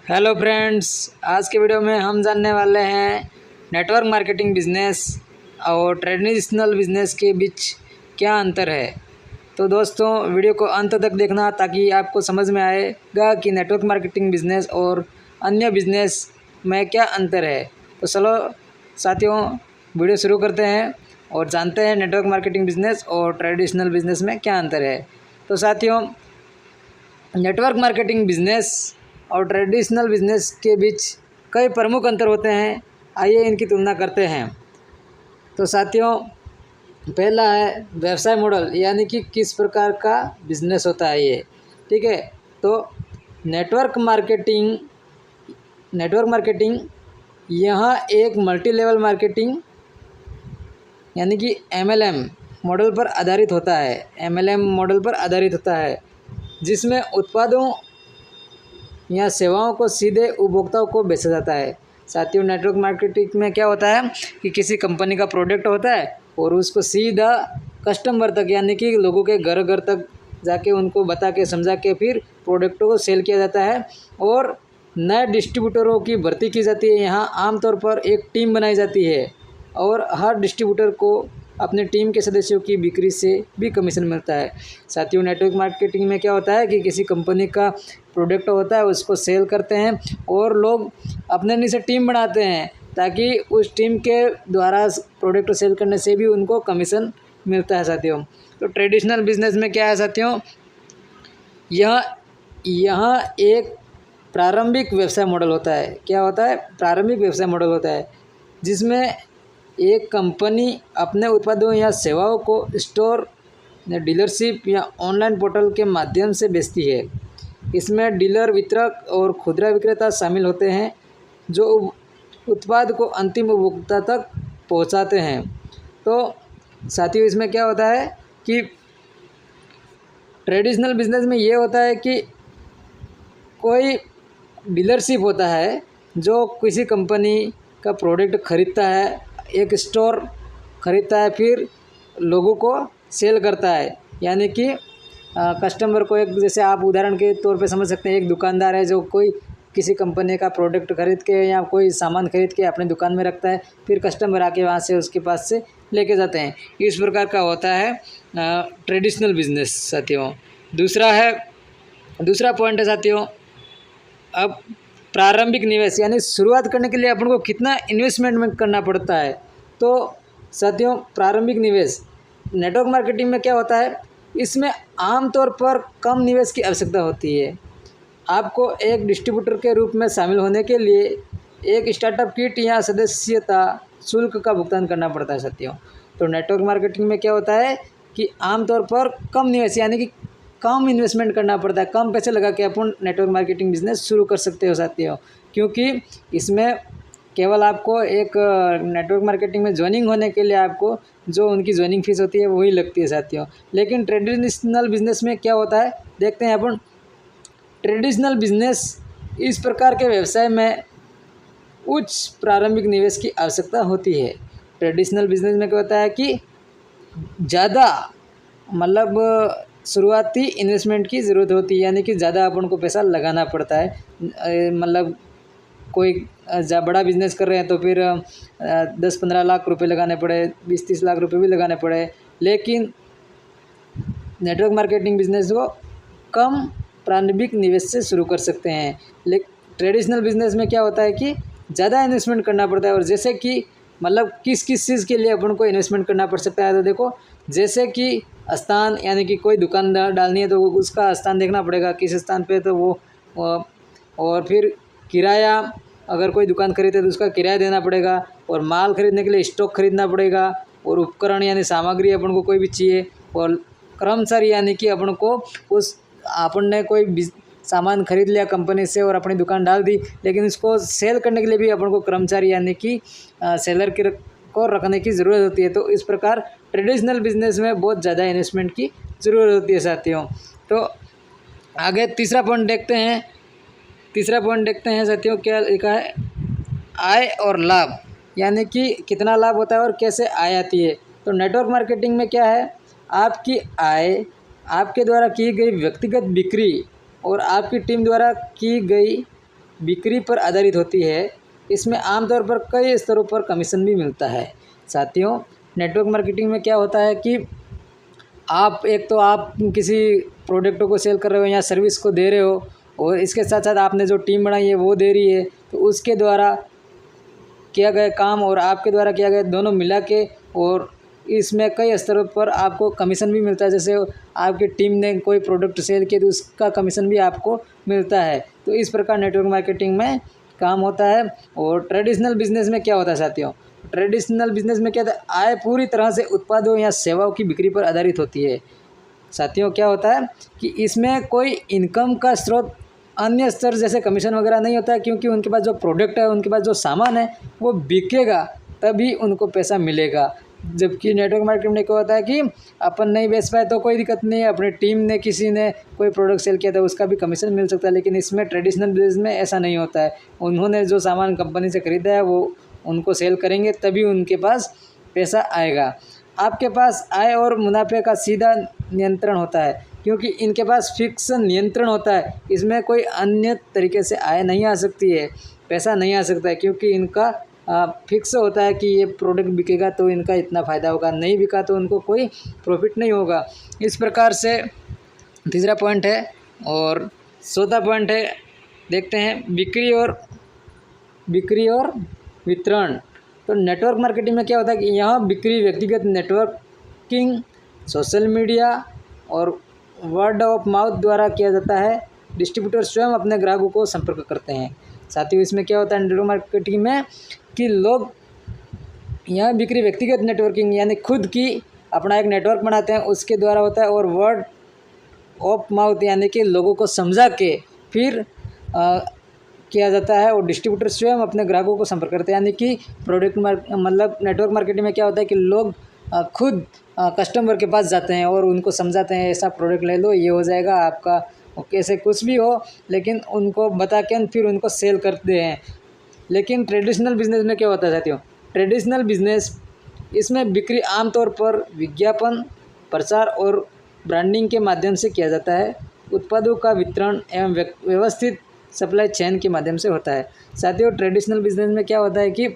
Hello friends, आज के video में हम जानने वाले हैं नेटवर्क मार्केटिंग बिजनेस और ट्रेडिशनल बिजनेस के बीच क्या अंतर है। तो दोस्तों, वीडियो को अंत तक देखना ताकि आपको समझ में आएगा कि नेटवर्क मार्केटिंग बिजनेस और अन्य बिजनेस में क्या अंतर है। तो चलो साथियों, वीडियो शुरू करते हैं और जानते हैं नेटवर्क मार्केटिंग बिजनेस और ट्रेडिशनल बिजनेस में क्या अंतर है। तो साथियों, नेटवर्क मार्केटिंग बिजनेस और ट्रेडिशनल बिजनेस के बीच कई प्रमुख अंतर होते हैं। आइए इनकी तुलना करते हैं। तो साथियों, पहला है व्यवसाय मॉडल, यानी कि किस प्रकार का बिजनेस होता है ये। ठीक है, तो नेटवर्क मार्केटिंग यहाँ एक मल्टी लेवल मार्केटिंग यानी कि MLM मॉडल पर आधारित होता है। MLM मॉडल पर आधारित होता है, जिसमें उत्पादों या सेवाओं को सीधे उपभोक्ताओं को बेचा जाता है। साथियों, नेटवर्क मार्केटिंग में क्या होता है कि किसी कंपनी का प्रोडक्ट होता है और उसको सीधा कस्टमर तक, यानी कि लोगों के घर घर तक जाके उनको बता के समझा के फिर प्रोडक्टों को सेल किया जाता है और नए डिस्ट्रीब्यूटरों की भर्ती की जाती है। यहाँ आमतौर पर एक टीम बनाई जाती है और हर डिस्ट्रीब्यूटर को अपने टीम के सदस्यों की बिक्री से भी कमीशन मिलता है। साथियों, नेटवर्क मार्केटिंग में क्या होता है कि किसी कंपनी का प्रोडक्ट होता है, उसको सेल करते हैं और लोग अपने नीचे टीम बनाते हैं ताकि उस टीम के द्वारा प्रोडक्ट सेल करने से भी उनको कमीशन मिलता है। साथियों, तो ट्रेडिशनल बिजनेस में क्या है साथियों, यहाँ एक प्रारंभिक व्यवसाय मॉडल होता है। क्या होता है? प्रारंभिक व्यवसाय मॉडल होता है, जिसमें एक कंपनी अपने उत्पादों या सेवाओं को स्टोर या डीलरशिप या ऑनलाइन पोर्टल के माध्यम से बेचती है। इसमें डीलर, वितरक और खुदरा विक्रेता शामिल होते हैं जो उत्पाद को अंतिम उपभोक्ता तक पहुंचाते हैं। तो साथियों, इसमें क्या होता है कि ट्रेडिशनल बिजनेस में ये होता है कि कोई डीलरशिप होता है जो किसी कंपनी का प्रोडक्ट खरीदता है, एक स्टोर खरीदता है, फिर लोगों को सेल करता है। यानी कि कस्टमर को एक, जैसे आप उदाहरण के तौर पे समझ सकते हैं, एक दुकानदार है जो कोई किसी कंपनी का प्रोडक्ट खरीद के या कोई सामान खरीद के अपने दुकान में रखता है, फिर कस्टमर आके वहाँ से उसके पास से लेके जाते हैं। इस प्रकार का होता है ट्रेडिशनल बिजनेस। साथियों, दूसरा पॉइंट है साथियों, अब प्रारंभिक निवेश, यानी शुरुआत करने के लिए अपन को कितना इन्वेस्टमेंट करना पड़ता है। तो साथियों, प्रारंभिक निवेश नेटवर्क मार्केटिंग में क्या होता है, इसमें आमतौर पर कम निवेश की आवश्यकता होती है। आपको एक डिस्ट्रीब्यूटर के रूप में शामिल होने के लिए एक स्टार्टअप किट या सदस्यता शुल्क का भुगतान करना पड़ता है। साथियों, तो नेटवर्क मार्केटिंग में क्या होता है कि आमतौर पर कम निवेश, यानी कि कम इन्वेस्टमेंट करना पड़ता है, कम पैसे लगा के अपन नेटवर्क मार्केटिंग बिजनेस शुरू कर सकते हो साथियों, क्योंकि इसमें केवल आपको एक नेटवर्क मार्केटिंग में ज्वाइनिंग होने के लिए आपको जो उनकी ज्वाइनिंग फीस होती है वही लगती है साथियों। लेकिन ट्रेडिशनल बिजनेस में क्या होता है, देखते हैं अपन। ट्रेडिशनल बिजनेस, इस प्रकार के व्यवसाय में उच्च प्रारंभिक निवेश की आवश्यकता होती है। ट्रेडिशनल बिजनेस में क्या होता है कि ज़्यादा मतलब शुरुआती इन्वेस्टमेंट की ज़रूरत होती है, यानी कि ज़्यादा अपन को पैसा लगाना पड़ता है। मतलब कोई बड़ा बिजनेस कर रहे हैं तो फिर 10-15 लाख रुपए लगाने पड़े, 20-30 लाख रुपए भी लगाने पड़े। लेकिन नेटवर्क मार्केटिंग बिजनेस को कम प्रारंभिक निवेश से शुरू कर सकते हैं। लेकिन ट्रेडिशनल बिजनेस में क्या होता है कि ज़्यादा इन्वेस्टमेंट करना पड़ता है। और जैसे कि मतलब किस किस चीज़ के लिए अपन को इन्वेस्टमेंट करना पड़ सकता है, तो देखो, जैसे कि स्थान, यानी कि कोई दुकान डालनी है तो उसका स्थान देखना पड़ेगा किस स्थान पे, तो वो और फिर किराया, अगर कोई दुकान खरीदे तो उसका किराया देना पड़ेगा, और माल खरीदने के लिए स्टॉक खरीदना पड़ेगा, और उपकरण यानी सामग्री अपन को कोई भी चाहिए, और कर्मचारी, यानी कि अपन को अपन ने कोई सामान खरीद लिया कंपनी से और अपनी दुकान डाल दी, लेकिन इसको सेल करने के लिए भी अपन को कर्मचारी यानी कि सेलर को रखने की ज़रूरत होती है। तो इस प्रकार ट्रेडिशनल बिजनेस में बहुत ज़्यादा इन्वेस्टमेंट की ज़रूरत होती है साथियों। तो आगे तीसरा पॉइंट देखते हैं साथियों, क्या लिखा है, आय और लाभ, यानी कि कितना लाभ होता है और कैसे आय आती है। तो नेटवर्क मार्केटिंग में क्या है, आपकी आय आपके द्वारा की गई व्यक्तिगत बिक्री और आपकी टीम द्वारा की गई बिक्री पर आधारित होती है। इसमें आमतौर पर कई स्तरों पर कमीशन भी मिलता है। साथियों, नेटवर्क मार्केटिंग में क्या होता है कि आप एक तो आप किसी प्रोडक्ट को सेल कर रहे हो या सर्विस को दे रहे हो, और इसके साथ साथ आपने जो टीम बनाई है वो दे रही है, तो उसके द्वारा किया गया काम और आपके द्वारा किया गया दोनों मिला के, और इसमें कई स्तरों पर आपको कमीशन भी मिलता है। जैसे आपकी टीम ने कोई प्रोडक्ट सेल किया तो उसका कमीशन भी आपको मिलता है। तो इस प्रकार नेटवर्क मार्केटिंग में काम होता है। और ट्रेडिशनल बिजनेस में क्या होता है साथियों, ट्रेडिशनल बिजनेस में क्या होता है, आय पूरी तरह से उत्पादों या सेवाओं की बिक्री पर आधारित होती है। साथियों, क्या होता है कि इसमें कोई इनकम का स्रोत अन्य स्तर जैसे कमीशन वगैरह नहीं होता है, क्योंकि उनके पास जो प्रोडक्ट है, उनके पास जो सामान है वो बिकेगा तभी उनको पैसा मिलेगा। जबकि नेटवर्क मार्केटिंग में क्या होता है कि अपन नहीं बेच पाए तो कोई दिक्कत नहीं है, अपनी टीम ने किसी ने कोई प्रोडक्ट सेल किया था उसका भी कमीशन मिल सकता है। लेकिन इसमें ट्रेडिशनल बिजनेस में ऐसा नहीं होता है। उन्होंने जो सामान कंपनी से खरीदा है वो उनको सेल करेंगे तभी उनके पास पैसा आएगा। आपके पास आय और मुनाफे का सीधा नियंत्रण होता है, क्योंकि इनके पास फिक्स नियंत्रण होता है। इसमें कोई अन्य तरीके से आय नहीं आ सकती है, पैसा नहीं आ सकता है, क्योंकि इनका फिक्स होता है कि ये प्रोडक्ट बिकेगा तो इनका इतना फ़ायदा होगा, नहीं बिका तो उनको कोई प्रॉफिट नहीं होगा। इस प्रकार से तीसरा पॉइंट है। और चौथा पॉइंट है, देखते हैं बिक्री और वितरण। तो नेटवर्क मार्केटिंग में क्या होता है कि यहाँ बिक्री व्यक्तिगत नेटवर्किंग, सोशल मीडिया और वर्ड ऑफ माउथ द्वारा किया जाता है। डिस्ट्रीब्यूटर स्वयं अपने ग्राहकों को संपर्क करते हैं। साथियों, इसमें क्या होता है नेटवर्क मार्केटिंग में कि लोग यहाँ बिक्री व्यक्तिगत नेटवर्किंग यानी खुद की अपना एक नेटवर्क बनाते हैं, उसके द्वारा होता है। और वर्ड ऑफ माउथ यानी कि लोगों को समझा के फिर किया जाता है। और डिस्ट्रीब्यूटर स्वयं अपने ग्राहकों को संपर्क करते हैं, यानी कि मतलब नेटवर्क मार्केटिंग में क्या होता है कि लोग खुद कस्टमर के पास जाते हैं और उनको समझाते हैं ऐसा प्रोडक्ट ले लो, ये हो जाएगा आपका, कैसे कुछ भी हो, लेकिन उनको बता के फिर उनको सेल करते हैं। लेकिन ट्रेडिशनल बिजनेस में क्या होता है साथियों, ट्रेडिशनल बिजनेस इसमें बिक्री आमतौर पर विज्ञापन, प्रचार और ब्रांडिंग के माध्यम से किया जाता है। उत्पादों का वितरण एवं व्यवस्थित सप्लाई चेन के माध्यम से होता है। साथियों, ट्रेडिशनल बिजनेस में क्या होता है कि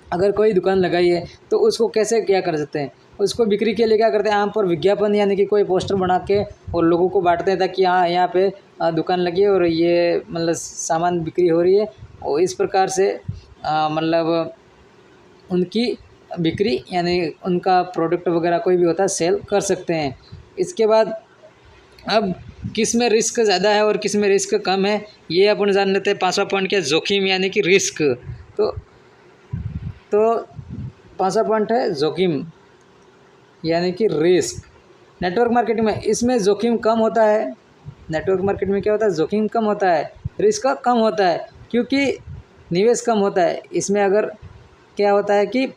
अगर कोई दुकान लगाई है तो उसको कैसे क्या कर सकते हैं, उसको बिक्री के लिए क्या करते हैं, आम पर विज्ञापन यानी कि कोई पोस्टर बना के और लोगों को बांटते हैं ताकि हाँ यहाँ पे दुकान लगी है और ये मतलब सामान बिक्री हो रही है। और इस प्रकार से मतलब उनकी बिक्री यानी उनका प्रोडक्ट वगैरह कोई भी होता है सेल कर सकते हैं। इसके बाद अब किस में रिस्क ज़्यादा है और किस में रिस्क कम है ये अपन जान लेते हैं। पांचवा पॉइंट क्या, जोखिम यानी कि रिस्क। तो पांचवा पॉइंट है जोखिम यानी कि रिस्क। नेटवर्क मार्केटिंग में इसमें जोखिम कम होता है। नेटवर्क मार्केटिंग में क्या होता है, जोखिम कम होता है, रिस्क कम होता है, क्योंकि निवेश कम होता है। इसमें अगर क्या होता है कि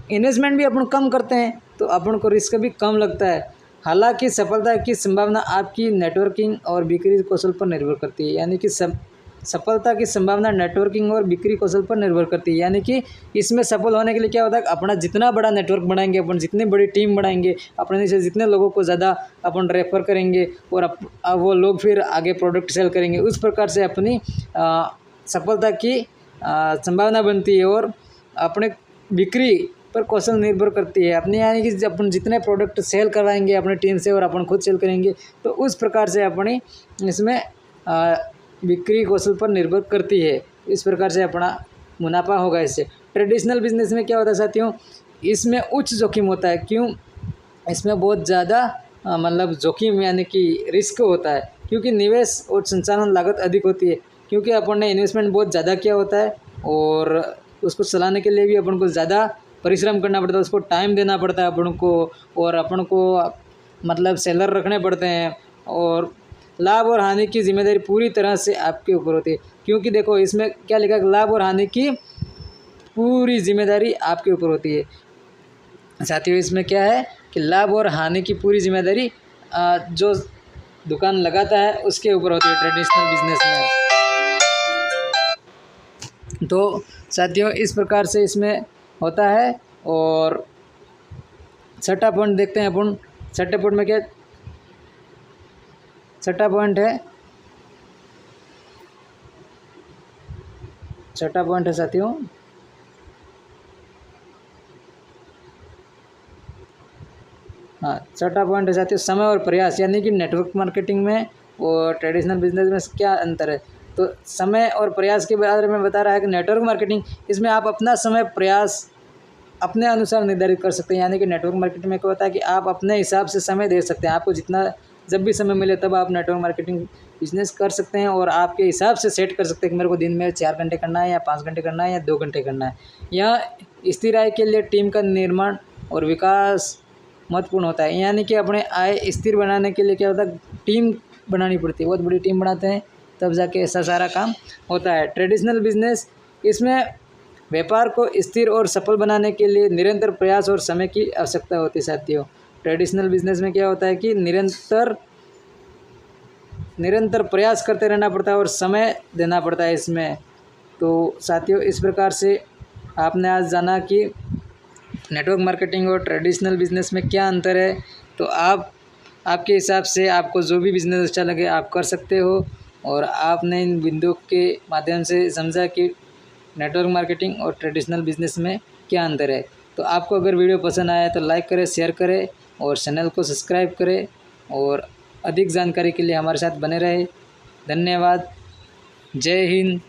इन्वेस्टमेंट भी अपन कम करते हैं तो अपन को रिस्क भी कम लगता है। हालांकि सफलता की संभावना आपकी नेटवर्किंग और बिक्री कौशल पर निर्भर करती है, यानी कि सफलता की संभावना नेटवर्किंग और बिक्री कौशल पर निर्भर करती है। यानी कि इसमें सफल होने के लिए क्या होता है, अपना जितना बड़ा नेटवर्क बनाएंगे, अपन जितनी बड़ी टीम बनाएंगे, अपने से जितने लोगों को ज़्यादा अपन रेफर करेंगे और वो लोग फिर आगे प्रोडक्ट सेल करेंगे, उस प्रकार से अपनी सफलता की संभावना बनती है। और अपने बिक्री पर कौशल निर्भर करती है अपने, यानी कि अपन जितने प्रोडक्ट सेल करवाएंगे अपनी टीम से और अपन खुद सेल करेंगे तो उस प्रकार से अपनी इसमें बिक्री कौशल पर निर्भर करती है। इस प्रकार से अपना मुनाफा होगा इससे। ट्रेडिशनल बिजनेस में क्या होता है साथियों, इसमें उच्च जोखिम होता है। क्यों, इसमें बहुत ज़्यादा मतलब जोखिम यानी कि रिस्क होता है, क्योंकि निवेश और संचालन लागत अधिक होती है, क्योंकि अपन ने इन्वेस्टमेंट बहुत ज़्यादा किया होता है और उसको चलाने के लिए भी अपन को ज़्यादा परिश्रम करना पड़ता है, उसको टाइम देना पड़ता है अपन को, और अपन को मतलब सेलर रखने पड़ते हैं। और लाभ और हानि की जिम्मेदारी पूरी तरह से आपके ऊपर होती है, क्योंकि देखो इसमें क्या लिखा है, लाभ और हानि की पूरी जिम्मेदारी आपके ऊपर होती है। साथियों, इसमें क्या है कि लाभ और हानि की पूरी जिम्मेदारी जो दुकान लगाता है उसके ऊपर होती है ट्रेडिशनल बिजनेस में। तो साथियों, इस प्रकार से इसमें होता है। और छठा पॉइंट देखते हैं अपन। छठे पॉइंट में क्या, छठा पॉइंट है छठा पॉइंट है साथियों, हाँ छठा पॉइंट है साथियों, समय और प्रयास। यानी कि नेटवर्क मार्केटिंग में और ट्रेडिशनल बिजनेस में क्या अंतर है। तो समय और प्रयास के बारे में बता रहा है कि नेटवर्क मार्केटिंग, इसमें आप अपना समय प्रयास अपने अनुसार निर्धारित कर सकते हैं। यानी कि नेटवर्क मार्केटिंग में क्या होता है कि आप अपने हिसाब से समय दे सकते हैं। आपको जितना जब भी समय मिले तब आप नेटवर्क मार्केटिंग बिजनेस कर सकते हैं और आपके हिसाब से सेट कर सकते हैं कि मेरे को दिन में 4 घंटे करना है या 5 घंटे करना है या 2 घंटे करना है। यह स्थिर आय के लिए टीम का निर्माण और विकास महत्वपूर्ण होता है। यानी कि अपने आय स्थिर बनाने के लिए क्या होता है, टीम बनानी पड़ती है। बहुत बड़ी टीम बनाते हैं तब जाके ऐसा सारा काम होता है। ट्रेडिशनल बिजनेस, इसमें व्यापार को स्थिर और सफल बनाने के लिए निरंतर प्रयास और समय की आवश्यकता होती है साथियों। ट्रेडिशनल बिजनेस में क्या होता है कि निरंतर प्रयास करते रहना पड़ता है और समय देना पड़ता है इसमें। तो साथियों इस प्रकार से आपने आज जाना कि नेटवर्क मार्केटिंग और ट्रेडिशनल बिजनेस में क्या अंतर है। तो आप आपके हिसाब से आपको जो भी बिज़नेस अच्छा लगे आप कर सकते हो। और आपने इन बिंदुओं के माध्यम से समझा कि नेटवर्क मार्केटिंग और ट्रेडिशनल बिजनेस में क्या अंतर है। तो आपको अगर वीडियो पसंद आया तो लाइक करें, शेयर करें और चैनल को सब्सक्राइब करें और अधिक जानकारी के लिए हमारे साथ बने रहे। धन्यवाद। जय हिंद।